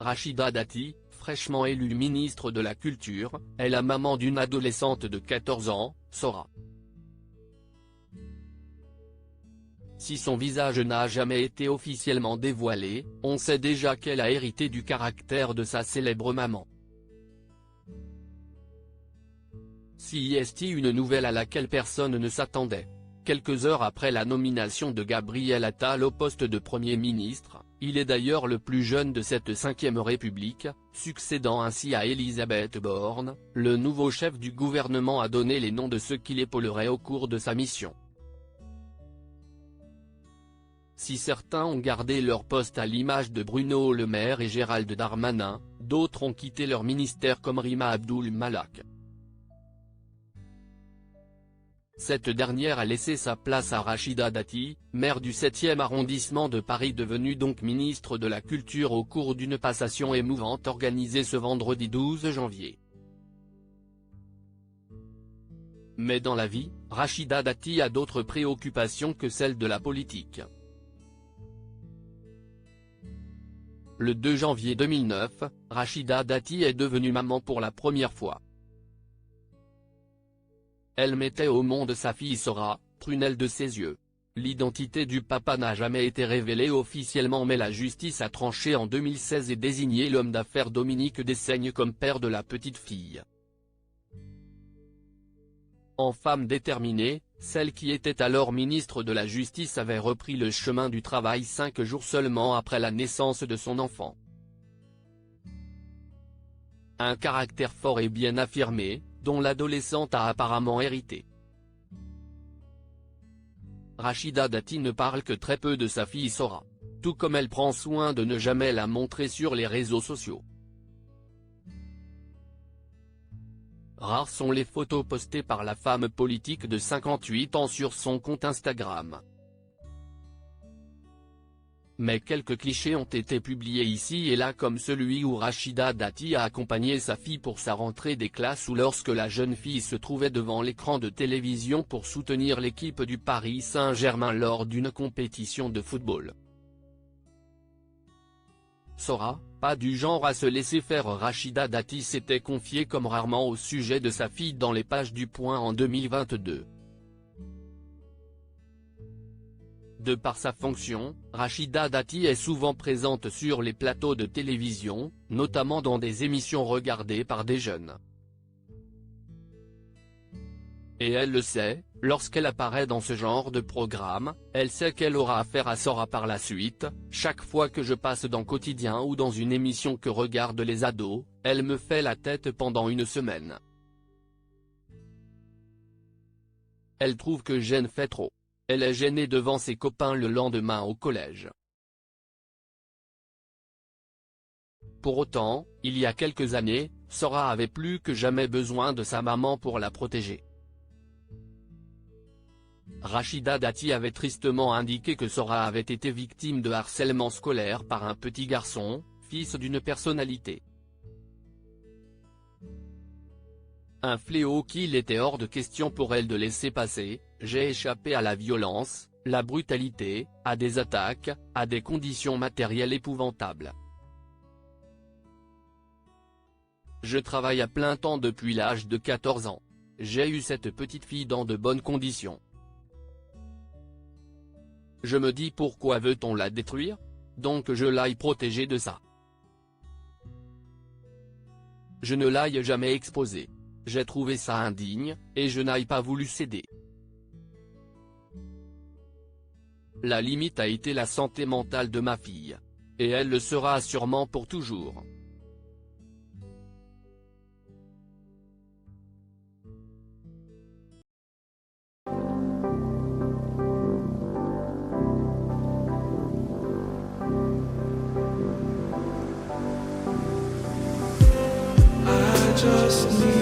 Rachida Dati, fraîchement élue ministre de la Culture, est la maman d'une adolescente de 14 ans, Sora. Si son visage n'a jamais été officiellement dévoilé, on sait déjà qu'elle a hérité du caractère de sa célèbre maman. C'est une nouvelle à laquelle personne ne s'attendait. Quelques heures après la nomination de Gabriel Attal au poste de Premier ministre, il est d'ailleurs le plus jeune de cette 5e République, succédant ainsi à Elisabeth Borne. Le nouveau chef du gouvernement a donné les noms de ceux qui l'épauleraient au cours de sa mission. Si certains ont gardé leur poste à l'image de Bruno Le Maire et Gérald Darmanin, d'autres ont quitté leur ministère comme Rima Abdul Malak. Cette dernière a laissé sa place à Rachida Dati, maire du 7e arrondissement de Paris, devenue donc ministre de la Culture au cours d'une passation émouvante organisée ce vendredi 12 janvier. Mais dans la vie, Rachida Dati a d'autres préoccupations que celles de la politique. Le 2 janvier 2009, Rachida Dati est devenue maman pour la première fois. Elle mettait au monde sa fille Sora, prunelle de ses yeux. L'identité du papa n'a jamais été révélée officiellement, mais la justice a tranché en 2016 et désigné l'homme d'affaires Dominique Dessaignes comme père de la petite fille. En femme déterminée, celle qui était alors ministre de la Justice avait repris le chemin du travail 5 jours seulement après la naissance de son enfant. Un caractère fort et bien affirmé, dont l'adolescente a apparemment hérité. Rachida Dati ne parle que très peu de sa fille Sora. Tout comme elle prend soin de ne jamais la montrer sur les réseaux sociaux. Rares sont les photos postées par la femme politique de 58 ans sur son compte Instagram. Mais quelques clichés ont été publiés ici et là, comme celui où Rachida Dati a accompagné sa fille pour sa rentrée des classes ou lorsque la jeune fille se trouvait devant l'écran de télévision pour soutenir l'équipe du Paris Saint-Germain lors d'une compétition de football. Sora, pas du genre à se laisser faire. Rachida Dati s'était confiée comme rarement au sujet de sa fille dans les pages du Point en 2022. De par sa fonction, Rachida Dati est souvent présente sur les plateaux de télévision, notamment dans des émissions regardées par des jeunes. Et elle le sait, lorsqu'elle apparaît dans ce genre de programme, elle sait qu'elle aura affaire à Sora par la suite. Chaque fois que je passe dans Quotidien ou dans une émission que regardent les ados, elle me fait la tête pendant une semaine. Elle trouve que j'en fais trop. Elle est gênée devant ses copains le lendemain au collège. Pour autant, il y a quelques années, Sora avait plus que jamais besoin de sa maman pour la protéger. Rachida Dati avait tristement indiqué que Sora avait été victime de harcèlement scolaire par un petit garçon, fils d'une personnalité. Un fléau qu'il était hors de question pour elle de laisser passer. J'ai échappé à la violence, la brutalité, à des attaques, à des conditions matérielles épouvantables. Je travaille à plein temps depuis l'âge de 14 ans. J'ai eu cette petite fille dans de bonnes conditions. Je me dis pourquoi veut-on la détruire? Donc je l'ai protégée de ça. Je ne l'ai jamais exposée. J'ai trouvé ça indigne, et je n'ai pas voulu céder. La limite a été la santé mentale de ma fille. Et elle le sera sûrement pour toujours. I just need